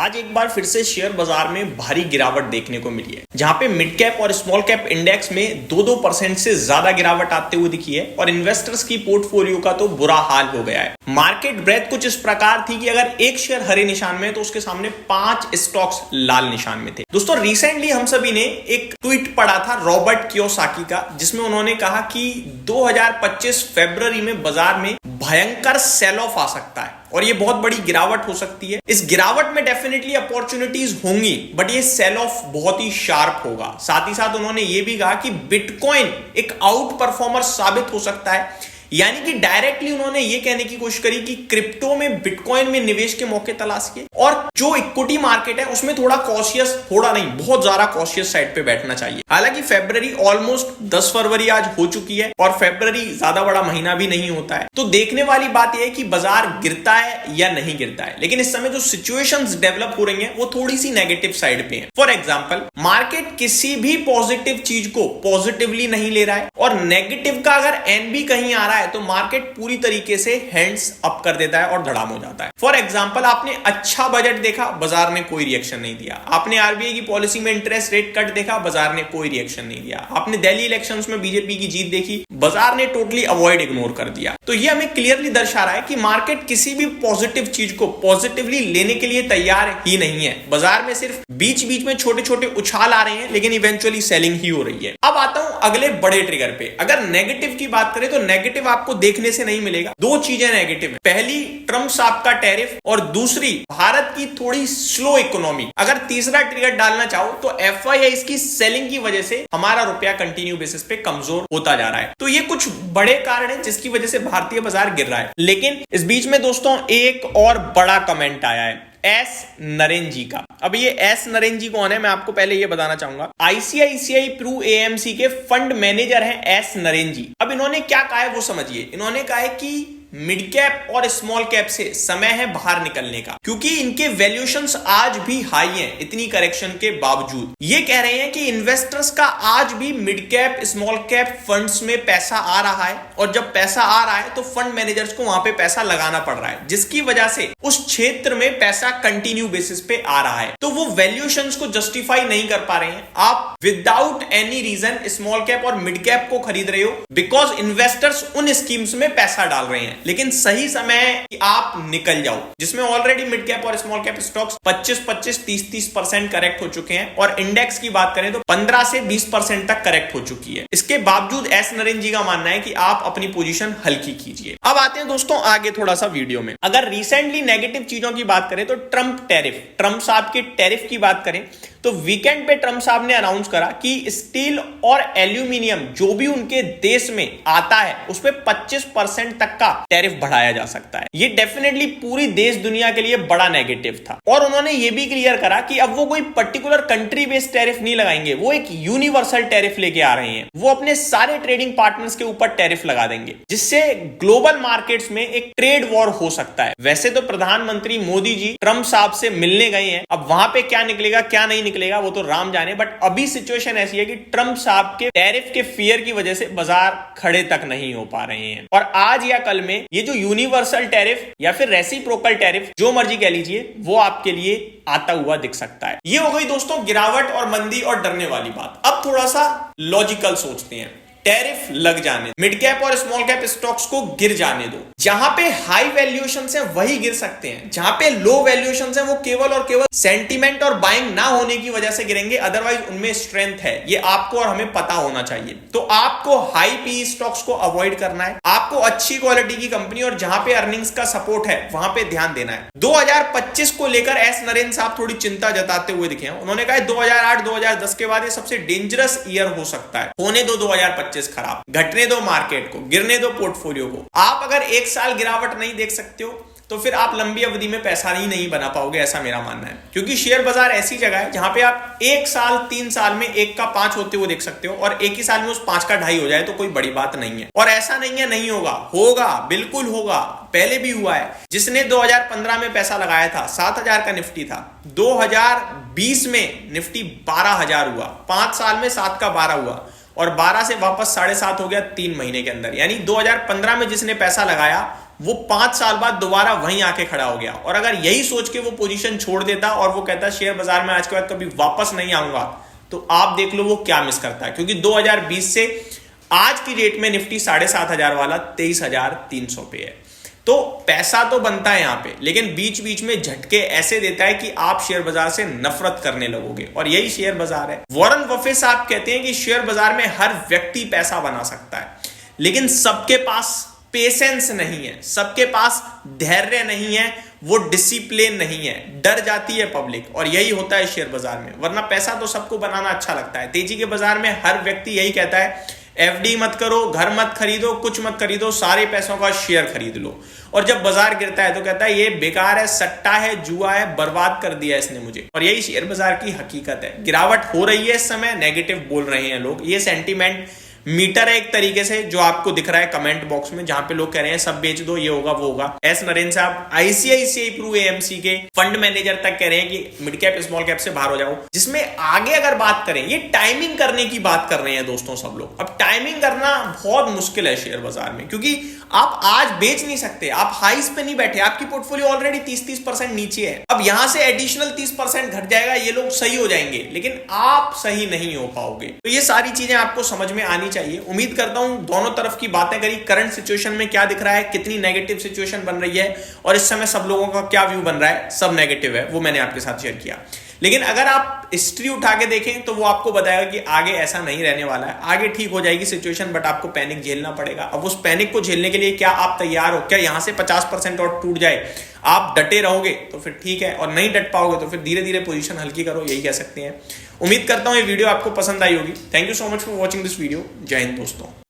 आज एक बार फिर से शेयर बाजार में भारी गिरावट देखने को मिली है, जहां पे मिड कैप और स्मॉल कैप इंडेक्स में 2-2% से ज्यादा गिरावट आते हुए दिखी है और इन्वेस्टर्स की पोर्टफोलियो का तो बुरा हाल हो गया है। मार्केट ब्रेथ कुछ इस प्रकार थी कि अगर एक शेयर हरे निशान में तो उसके सामने 5 स्टॉक्स लाल निशान में थे। दोस्तों, रिसेंटली हम सभी ने एक ट्वीट पढ़ा था रॉबर्ट कियोसाकी का, जिसमें उन्होंने कहा कि 2025 फरवरी में बाजार में भयंकर सेल ऑफ आ सकता है और ये बहुत बड़ी गिरावट हो सकती है। इस गिरावट में डेफिनेटली अपॉर्चुनिटीज होंगी, बट ये सेल ऑफ बहुत ही शार्प होगा। साथ ही साथ उन्होंने ये भी कहा कि बिटकॉइन एक आउट परफॉर्मर साबित हो सकता है। यानी कि डायरेक्टली उन्होंने ये कहने की कोशिश करी कि क्रिप्टो में, बिटकॉइन में निवेश के मौके तलाशिए और जो इक्विटी मार्केट है उसमें थोड़ा कॉशियस, थोड़ा नहीं बहुत ज्यादा कॉशियस साइड पे बैठना चाहिए। हालांकि फरवरी ऑलमोस्ट 10 फरवरी आज हो चुकी है और फरवरी ज्यादा बड़ा महीना भी नहीं होता है, तो देखने वाली बात यह है कि बाजार गिरता है या नहीं गिरता है। लेकिन इस समय जो सिचुएशंस डेवलप हो रही हैं वो थोड़ी सी नेगेटिव साइड पे है। फॉर एग्जांपल, मार्केट किसी भी पॉजिटिव चीज को पॉजिटिवली नहीं ले रहा है और नेगेटिव का अगर एन भी कहीं आ रहा है तो मार्केट पूरी तरीके से हैंड्स अप कर देता है और धड़ाम हो जाता है। फॉर एग्जांपल, आपने अच्छा बजट देखा, बाजार ने कोई रिएक्शन नहीं दिया। आपने आरबीआई की पॉलिसी में इंटरेस्ट रेट कट देखा, बाजार ने कोई रिएक्शन नहीं दिया। आपने दिल्ली इलेक्शंस में बीजेपी की जीत देखी, बाजार ने टोटली अवॉइड, इग्नोर कर दिया। तो ये हमें क्लियरली दर्शा रहा है कि मार्केट किसी भी पॉजिटिव चीज को पॉजिटिवली लेने के लिए तैयार ही नहीं है। बाजार में सिर्फ बीच बीच में छोटे छोटे उछाल आ रहे हैं, लेकिन इवेंचुअली सेलिंग ही हो रही है। अब आता हूं अगले बड़े ट्रिगर पे। अगर नेगेटिव की बात करें तो नेगेटिव आपको देखने से नहीं मिलेगा। दो चीजें नेगेटिव है, पहली ट्रम्प साहब का टैरिफ और दूसरी भारत की थोड़ी स्लो इकोनॉमी। अगर तीसरा ट्रिगर डालना चाहो तो एफआईआई की सेलिंग की वजह से हमारा रुपया कंटिन्यू बेसिस पे कमजोर होता जा रहा है। तो ये कुछ बड़े कारण हैं जिसकी वजह से भारतीय बाजार गिर रहा है। लेकिन इस बीच में दोस्तों एक और बड़ा कमेंट आया है एस नरेन जी का। अब ये एस नरेन जी कौन है, मैं आपको पहले ये बताना चाहूंगा। आईसीआईसीआई प्रू एएमसी के फंड मैनेजर हैं एस नरेन जी। अब इन्होंने क्या कहा है वो समझिए। इन्होंने कहा है कि मिड कैप और स्मॉल कैप से समय है बाहर निकलने का, क्योंकि इनके वैल्यूएशंस आज भी हाई हैं इतनी करेक्शन के बावजूद। ये कह रहे हैं कि इन्वेस्टर्स का आज भी mid cap small cap funds में पैसा आ रहा है और जब पैसा आ रहा है तो फंड मैनेजर्स को वहां पे पैसा लगाना पड़ रहा है, जिसकी वजह से उस क्षेत्र में पैसा कंटिन्यू बेसिस पे आ रहा है। तो वो वैल्यूएशंस को जस्टिफाई नहीं कर पा रहे हैं। आप without any reason small cap और मिड कैप को खरीद रहे हो बिकॉज इन्वेस्टर्स उन स्कीम्स में पैसा डाल रहे हैं। लेकिन सही समय है कि आप निकल जाओ, जिसमें ऑलरेडी मिड कैप और स्मॉल कैप स्टॉक्स 25-25, 30-30% करेक्ट हो चुके हैं और इंडेक्स की बात करें तो 15 से 20% तक करेक्ट हो चुकी है। इसके बावजूद एस नरेन जी का मानना है कि आप अपनी पोजीशन हल्की कीजिए। अब आते हैं दोस्तों आगे थोड़ा सा वीडियो में। अगर रिसेंटली नेगेटिव चीजों की बात करें तो ट्रम्प साहब के टैरिफ की बात करें तो वीकेंड पे ट्रम्प साहब ने अनाउंस करा कि स्टील और एल्यूमिनियम जो भी उनके देश में आता है उस पे 25% तक का टैरिफ बढ़ाया जा सकता है। ये डेफिनेटली पूरी देश दुनिया के लिए बड़ा नेगेटिव था और उन्होंने ये भी क्लियर करा कि अब वो कोई पर्टिकुलर कंट्री बेस्ड टैरिफ नहीं लगाएंगे, वो एक यूनिवर्सल टैरिफ लेके आ रहे हैं। वो अपने सारे ट्रेडिंग पार्टनर्स के ऊपर टैरिफ लगा देंगे, जिससे ग्लोबल मार्केट्स में एक ट्रेड वॉर हो सकता है। वैसे तो प्रधानमंत्री मोदी जी ट्रम्प साहब से मिलने गए हैं, अब वहां पे क्या निकलेगा क्या नहीं निकलेगा वो तो राम जाने, बट अभी सिचुएशन ऐसी है कि ट्रम्प साहब के टैरिफ के फियर की वजह से बाजार खड़े तक नहीं हो पा रहे हैं। और आज या कल में ये जो यूनिवर्सल टैरिफ या फिर रेसिप्रोकल टैरिफ जो मर्जी कह लीजिए वो आपके लिए आता हुआ दिख सकता है। ये हो गई दोस्तों गिरावट और मंदी और डरने वाली बात। अब थोड़ा सा लॉजिकल सोचते हैं। टैरिफ लग जाने, मिड कैप और स्मॉल कैप स्टॉक्स को गिर जाने दो। जहां पे हाई वैल्यूएशन है वही गिर सकते हैं, जहां पे लो वैल्यूएशन है वो केवल और केवल सेंटीमेंट और बाइंग ना होने की वजह से गिरेंगे, अदरवाइज उनमें स्ट्रेंथ है। ये आपको और हमें पता होना चाहिए। तो आपको हाई पी स्टॉक्स को अवॉइड करना है, आपको अच्छी क्वालिटी की कंपनी और जहां पे अर्निंग्स का सपोर्ट है वहां पे ध्यान देना है। 2025 को लेकर एस नरेन साहब थोड़ी चिंता जताते हुए दिखे हैं। उन्होंने कहा 2008-2010 के बाद ये सबसे डेंजरस ईयर हो सकता है। होने दो 2025 खराब, घटने दो मार्केट को, गिरने दो पोर्टफोलियो को। आप अगर एक साल गिरावट नहीं देख सकते हो तो फिर आप लंबी अवधि में पैसा ही नहीं बना पाओगे, ऐसा मेरा मानना है। क्योंकि शेयर बाजार ऐसी जगह है जहां पे आप 1 साल 3 साल में 1 का 5 होते हुए देख सकते हो और एक ही साल में उस 5 का 2.5 हो जाए तो कोई बड़ी बात नहीं है। और ऐसा नहीं है नहीं होगा, होगा, बिल्कुल होगा। पहले भी हुआ है। जिसने 2015 में पैसा लगाया था 7,000 का निफ्टी था, 2020 में निफ्टी 12,000 हुआ, 5 साल में 7 का 12 हुआ और 12 से वापस 7.5 हो गया 3 महीने के अंदर। यानी 2015 में जिसने पैसा लगाया वो 5 साल बाद दोबारा वहीं आके खड़ा हो गया। और अगर यही सोच के वो पोजीशन छोड़ देता और वो कहता शेयर बाजार में आज के बाद कभी वापस नहीं आऊंगा, तो आप देख लो वो क्या मिस करता है। क्योंकि 2020 से आज की डेट में निफ्टी 7,500 वाला 23,300 पे है। तो पैसा तो बनता है यहां पे, लेकिन बीच बीच में झटके ऐसे देता है कि आप शेयर बाजार से नफरत करने लगोगे, और यही शेयर बाजार है। वॉरेन बफेट साहब कहते हैं कि शेयर बाजार में हर व्यक्ति पैसा बना सकता है, लेकिन सबके पास पेशेंस नहीं है, सबके पास धैर्य नहीं है, वो डिसिप्लिन नहीं है, डर जाती है पब्लिक। और यही होता है शेयर बाजार में। वरना पैसा तो सबको बनाना अच्छा लगता है। तेजी के बाजार में हर व्यक्ति यही कहता है एफडी मत करो, घर मत खरीदो, कुछ मत खरीदो, सारे पैसों का शेयर खरीद लो। और जब बाजार गिरता है तो कहता है ये बेकार है, सट्टा है, जुआ है, बर्बाद कर दिया इसने मुझे। और यही शेयर बाजार की हकीकत है। गिरावट हो रही है इस समय, नेगेटिव बोल रहे हैं लोग। ये सेंटीमेंट मीटर है एक तरीके से, जो आपको दिख रहा है कमेंट बॉक्स में, जहां पे लोग कह रहे हैं सब बेच दो, ये होगा वो होगा। एस नरेंद्र साहब आईसीआईसीआई प्रू एएमसी के फंड मैनेजर तक कह रहे हैं कि मिड कैप स्मॉल कैप से बाहर हो जाओ। जिसमें आगे अगर बात करें, ये टाइमिंग करने की बात कर रहे हैं दोस्तों सब लोग। अब टाइमिंग करना बहुत मुश्किल है शेयर बाजार में, क्योंकि आप आज बेच नहीं सकते, आप हाइस पे नहीं बैठे, आपकी पोर्टफोलियो ऑलरेडी 30% नीचे है। अब यहां से एडिशनल 30% घट जाएगा, ये लोग सही हो जाएंगे, लेकिन आप सही नहीं हो पाओगे। तो ये सारी चीजें आपको समझ में आनी चाहिए। उम्मीद करता हूं दोनों तरफ की बातें करी, करंट सिचुएशन में क्या दिख रहा है, कितनी नेगेटिव सिचुएशन बन रही है, और इस समय सब लोगों का क्या व्यू बन रहा है। सब नेगेटिव है, वो मैंने आपके साथ शेयर किया। लेकिन अगर आप हिस्ट्री उठा के देखें तो वो आपको बताएगा कि आगे ऐसा नहीं रहने वाला है। आगे ठीक हो जाएगी सिचुएशन, बट आपको पैनिक झेलना पड़ेगा। अब उस पैनिक को झेलने के लिए क्या आप तैयार हो? क्या यहां से 50% और टूट जाए, आप डटे रहोगे तो फिर ठीक है, और नहीं डट पाओगे तो फिर धीरे धीरे पोजीशन हल्की करो, यही कह सकते हैं। उम्मीद करता हूं ये वीडियो आपको पसंद आई होगी। Thank you so much for watching this video. जय हिंद दोस्तों।